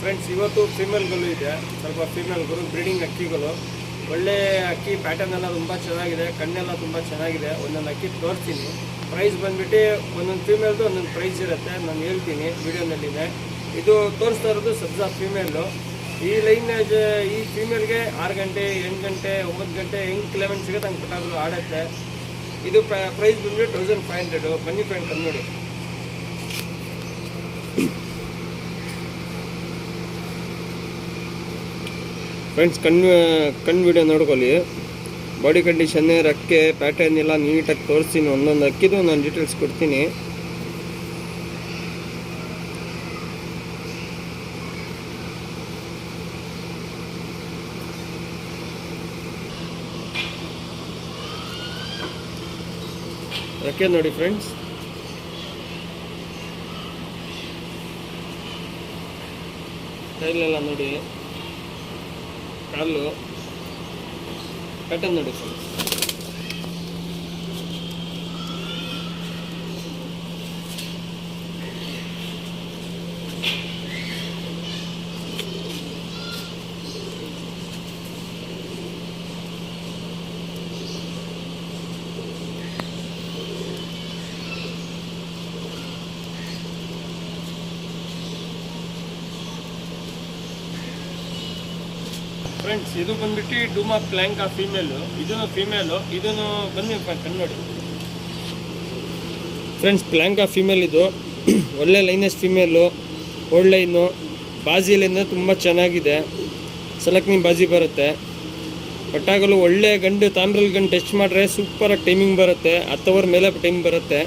Friends, ಇವತ್ತು ಫೀಮೇಲ್ಗಳು ಇದೆ, ಸ್ವಲ್ಪ ಫೀಮೇಲ್ಗಳು ಬ್ರೀಡಿಂಗ್ ಅಕ್ಕಿಗಳು. ಒಳ್ಳೆ ಅಕ್ಕಿ ಪ್ಯಾಟರ್ನ್ ಎಲ್ಲ ತುಂಬ ಚೆನ್ನಾಗಿದೆ, ಕಣ್ಣೆಲ್ಲ ತುಂಬ ಚೆನ್ನಾಗಿದೆ. ಒಂದೊಂದು ಅಕ್ಕಿ ತೋರಿಸ್ತೀನಿ. ಪ್ರೈಸ್ ಬಂದುಬಿಟ್ಟು ಒಂದೊಂದು ಫೀಮೇಲ್ದು ಒಂದೊಂದು ಪ್ರೈಸ್ ಇರುತ್ತೆ, ನಾನು ಹೇಳ್ತೀನಿ ವಿಡಿಯೋನಲ್ಲಿದೆ. ಇದು ತೋರಿಸ್ತಾ ಇರೋದು ಸಬ್ಜಾ ಫೀಮೇಲು. ಈ ಲೈನೇಜ್ ಈ ಫೀಮೇಲ್ಗೆ 6 ಗಂಟೆ 8 ಗಂಟೆ 9 ಗಂಟೆ ಹೆಂಗೆ ಕ್ಲೆಮೆಂಟ್ ಸಿಗುತ್ತೆ ಹಂಗೆ ಪಟಾಗಳು ಆಡುತ್ತೆ. ಇದು ಪ್ರೈಸ್ ಬಂದುಬಿಟ್ಟು 1500. ಬನ್ನಿ ಫ್ರೆಂಡ್ ಕಣ್ಣು ನೋಡಿ. ಫ್ರೆಂಡ್ಸ್, ಕಣ್ಣು ವಿಡಿಯೋ ನೋಡ್ಕೊಳ್ಳಿ. ಬಾಡಿ ಕಂಡೀಷನ್, ರೆಕ್ಕೆ ಪ್ಯಾಟರ್ನ್ ಎಲ್ಲ ನೀಟಾಗಿ ತೋರಿಸ್ತೀನಿ. ಒಂದೊಂದು ಅಕ್ಕಿದು ನಾನು ಡೀಟೇಲ್ಸ್ ಕೊಡ್ತೀನಿ. ರೆಕ್ಕೆ ನೋಡಿ ಫ್ರೆಂಡ್ಸ್, ಕೈಲೆಲ್ಲ ನೋಡಿ, ಕಾಲು ಪ್ಯಾಟರ್ನ್ ನೋಡಿ ಫ್ರೆಂಡ್ಸ್. ಫ್ರೆಂಡ್ಸ್, ಇದು ಬಂದ್ಬಿಟ್ಟು ಡೂಮಾ ಪ್ಲ್ಯಾಂಕಾ ಫೀಮೇಲು. ಇದನ್ನು ಫೀಮೇಲು, ಇದನ್ನು ಬನ್ನಿ ಕಣ್ಣು ನೋಡಿ ಫ್ರೆಂಡ್ಸ್. ಪ್ಲ್ಯಾಂಕಾ ಫೀಮೇಲ್ ಇದು ಒಳ್ಳೆ ಲೈನೆಸ್ ಫೀಮೇಲು, ಓಲ್ಡ್ ಲೈನು. ಬಾಜಿಲಿಂದ ತುಂಬ ಚೆನ್ನಾಗಿದೆ, ಸಲಕ್ನಿ ಬಾಜಿ ಬರುತ್ತೆ. ಪಟ್ಟಾಗಲು ಒಳ್ಳೆ ಗಂಡು ತಾಮ್ರಲ್ಲಿ ಗಂಡು ಟೆಸ್ಟ್ ಮಾಡಿದ್ರೆ ಸೂಪರಾಗಿ ಟೈಮಿಂಗ್ ಬರುತ್ತೆ. 10 ಅವರ್ ಮೇಲೆ ಟೈಮ್ ಬರುತ್ತೆ.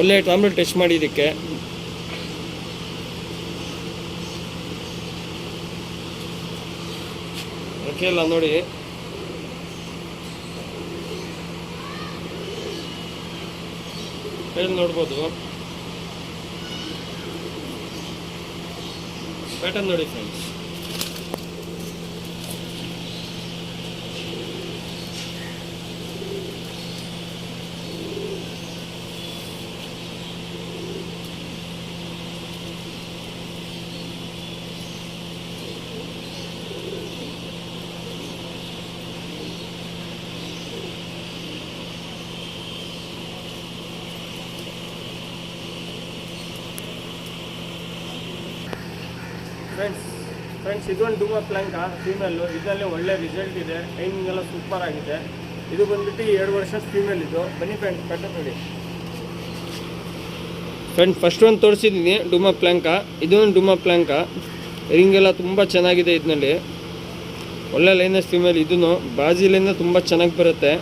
ಒಳ್ಳೆ ತಾಮ್ರಲ್ಲಿ ಟೆಸ್ಟ್ ಮಾಡಿ ಇದಕ್ಕೆ. ಓಕೆ ಅಲ್ಲ ನೋಡಿ, ಹೇಳಿ ನೋಡ್ಬೋದು. ಪ್ಯಾಟರ್ನ್ ನೋಡಿ ಫ್ರೆಂಡ್ಸ್. ಫ್ರೆಂಡ್ಸ್, ಇದೊಂದು ಡೂಮಾ ಪ್ಲ್ಯಾಂಕಾ ಫೀಮೇಲು. ಇದರಲ್ಲಿ ಒಳ್ಳೆ ರಿಸಲ್ಟ್ ಇದೆ, ಟೈಮಿಂಗ್ ಎಲ್ಲ ಸೂಪರ್ ಆಗಿದೆ. ಇದು ಬಂದ್ಬಿಟ್ಟು 2 ವರ್ಷದ ಫೀಮೇಲ್ ಇದು. ಬನ್ನಿ ಫ್ರೆಂಡ್ಸ್, ಪ್ಯಾಟರ್ನ್ ನೋಡಿ ಫ್ರೆಂಡ್. ಫಸ್ಟ್ ಒಂದು ತೋರಿಸಿದ್ದೀನಿ ಡೂಮಾ ಪ್ಲ್ಯಾಂಕಾ. ಇದೊಂದು ಡೂಮಾ ಪ್ಲ್ಯಾಂಕಾ. ರಿಂಗೆಲ್ಲ ತುಂಬ ಚೆನ್ನಾಗಿದೆ. ಇದರಲ್ಲಿ ಒಳ್ಳೆ ಲೈನಸ್ ಫೀಮೇಲ್. ಇದೂ ಬಾಜಿಲಿಂದ ತುಂಬ ಚೆನ್ನಾಗಿ ಬರುತ್ತೆ.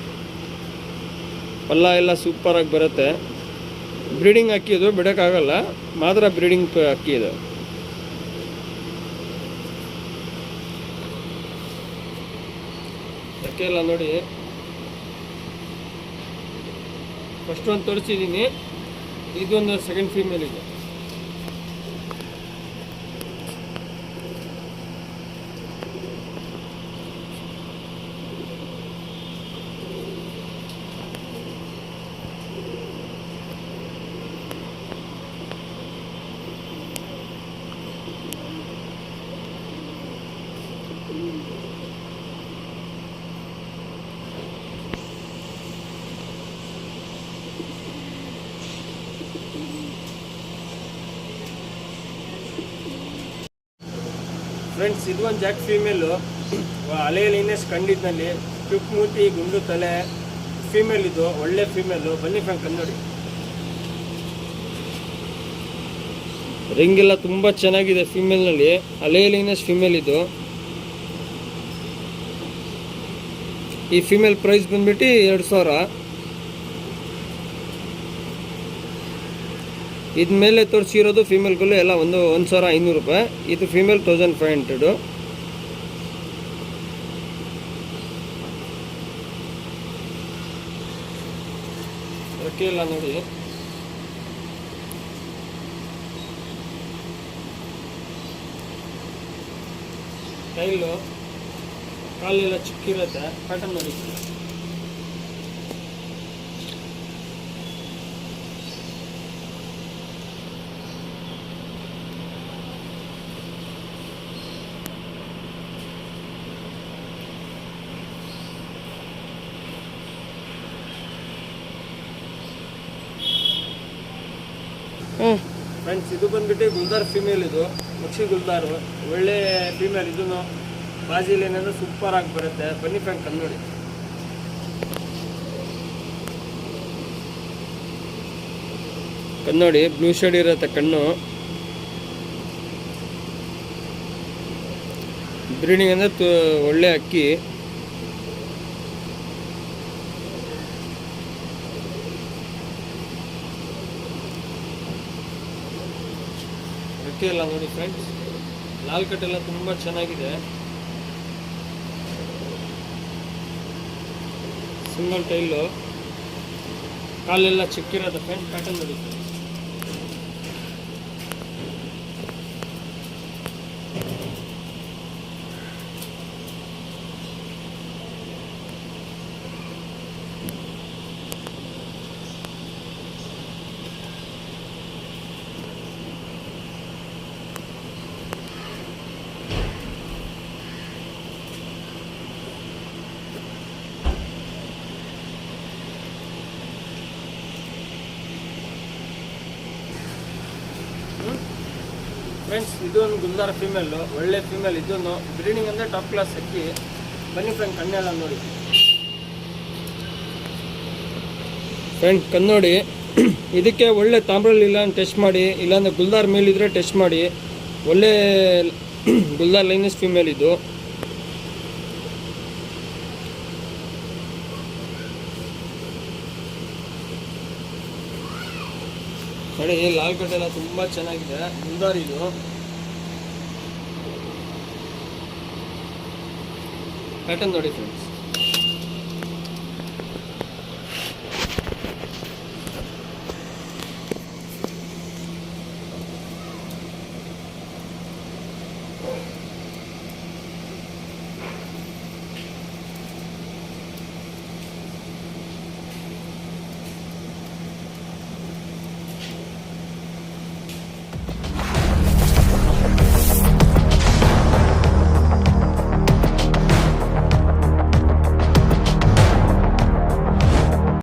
ಪಲ್ಲ ಎಲ್ಲ ಸೂಪರಾಗಿ ಬರುತ್ತೆ. ಬ್ರೀಡಿಂಗ್ ಅಕ್ಕಿ ಇದು, ಬಿಡೋಕ್ಕಾಗಲ್ಲ, ಮಾತ್ರ ಬ್ರೀಡಿಂಗ್ ಅಕ್ಕಿ ಇದು. ಎಲ್ಲ ನೋಡಿ, ಫಸ್ಟ್ ಒಂದು ತೋರಿಸಿದ್ದೀನಿ. ಇದೊಂದು ಸೆಕೆಂಡ್ ಫೀಮೇಲ್ ಇದೆ. ಫ್ರೆಂಡ್ಸ್, ಇದು ಒಂದು ಜಾಕ್ ಫೀಮೇಲು. ಹಳೆ ಲೈನೆಸ್ ಕಂಡಿದ್ದಲ್ಲಿ ಕ್ವಿಕ್ ಮೂತಿ, ಗುಂಡು ತಲೆ ಫೀಮೇಲ್. ಇದು ಒಳ್ಳೆ ಫೀಮೇಲು. ಬನ್ನಿ ಫ್ರೆಂಡ್ ಕಣ್ಣು ನೋಡಿ. ರಿಂಗ್ ಎಲ್ಲ ತುಂಬ ಚೆನ್ನಾಗಿದೆ ಫೀಮೇಲ್ನಲ್ಲಿ. ಹಳೆ ಲೈನೆಸ್ ಫೀಮೇಲ್ ಇದು. ಈ ಫೀಮೇಲ್ ಪ್ರೈಸ್ ಬಂದ್ಬಿಟ್ಟು 2000. ಇದ್ಮೇಲೆ ತೋರಿಸಿರೋದು ಫೀಮೇಲ್ಗಳು ಎಲ್ಲ 1500 ರೂಪಾಯಿ. ಇದು ಫೀಮೇಲ್ 1500. ಓಕೆ ಎಲ್ಲ ನೋಡಿ. ಟೈಲು ಕಾಲೆಲ್ಲ ಚಿಕ್ಕಿರುತ್ತೆ. ಪ್ಯಾಟರ್ನ್ ನೋಡಿ. ಫ್ರೆಂಡ್ಸ್ ಇದು ಬಂದ್ಬಿಟ್ಟು ಗುಲ್ದಾರ್ ಫಿಮೇಲ್, ಇದು ಮುಕ್ಷಿ ಗುಲ್ದಾರು, ಒಳ್ಳೆ ಫಿಮೇಲ್. ಇದನ್ನು ಬಾಜಿಲಿ ಏನಂದ್ರೆ ಸೂಪರ್ ಆಗಿ ಬರುತ್ತೆ. ಬನ್ನಿ ಫ್ರೆಂಡ್ ಕನ್ನಡಿ. ಕನ್ನಡಿ ಬ್ಲೂ ಶೇಡ್ ಇರುತ್ತೆ ಕಣ್ಣು. ಬ್ರೀಡಿಂಗ್ ಅಂದರೆ ಒಳ್ಳೆ ಅಕ್ಕಿ. ರೆಕ್ಕೆ ಎಲ್ಲ ನೋಡಿ ಫ್ರೆಂಡ್ಸ್, ಲಾಲ್ ಕಟ್ ಎಲ್ಲ ತುಂಬ ಚೆನ್ನಾಗಿದೆ. ಸಿಂಗಲ್ ಟೈಲು, ಕಾಲೆಲ್ಲ ಚಿಕ್ಕಿರೋದು ಫ್ರೆಂಡ್ಸ್. ಪ್ಯಾಟರ್ನ್ ನೋಡಿ ಫ್ರೆಂಡ್ಸ್. ಫ್ರೆಂಡ್ಸ್ ಇದೊಂದು ಗುಲ್ದಾರ ಫಿಮೇಲ್, ಒಳ್ಳೆ ಫಿಮೇಲ್. ಇದನ್ನು ಬ್ರೀಡಿಂಗ್ ಅಂದರೆ ಟಾಪ್ ಕ್ಲಾಸ್ ಅಕ್ಕಿ. ಬನ್ನಿ ಫ್ರೆಂಡ್ ಕಣ್ಣೆಲ್ಲ ನೋಡಿ. ಫ್ರೆಂಡ್ ಕನ್ನೋಡಿ, ಇದಕ್ಕೆ ಒಳ್ಳೆ ತಾಮ್ರಲ್ಲಿ ಇಲ್ಲ ಟೆಸ್ಟ್ ಮಾಡಿ, ಇಲ್ಲಾಂದರೆ ಗುಲ್ದಾರ್ ಮೇಲಿದ್ರೆ ಟೆಸ್ಟ್ ಮಾಡಿ. ಒಳ್ಳೆ ಗುಲ್ದಾರ್ ಲೈನಸ್ ಫಿಮೇಲ್ ಇದು. ನೋಡಿ ಲಾಲ್ ಕಟ್ ಎಲ್ಲ ತುಂಬ ಚೆನ್ನಾಗಿದೆ. ಗುಲ್ದಾರ್ ಇದು. ಪ್ಯಾಟರ್ನ್ ನೋಡಿ ಫ್ರೆಂಡ್ಸ್.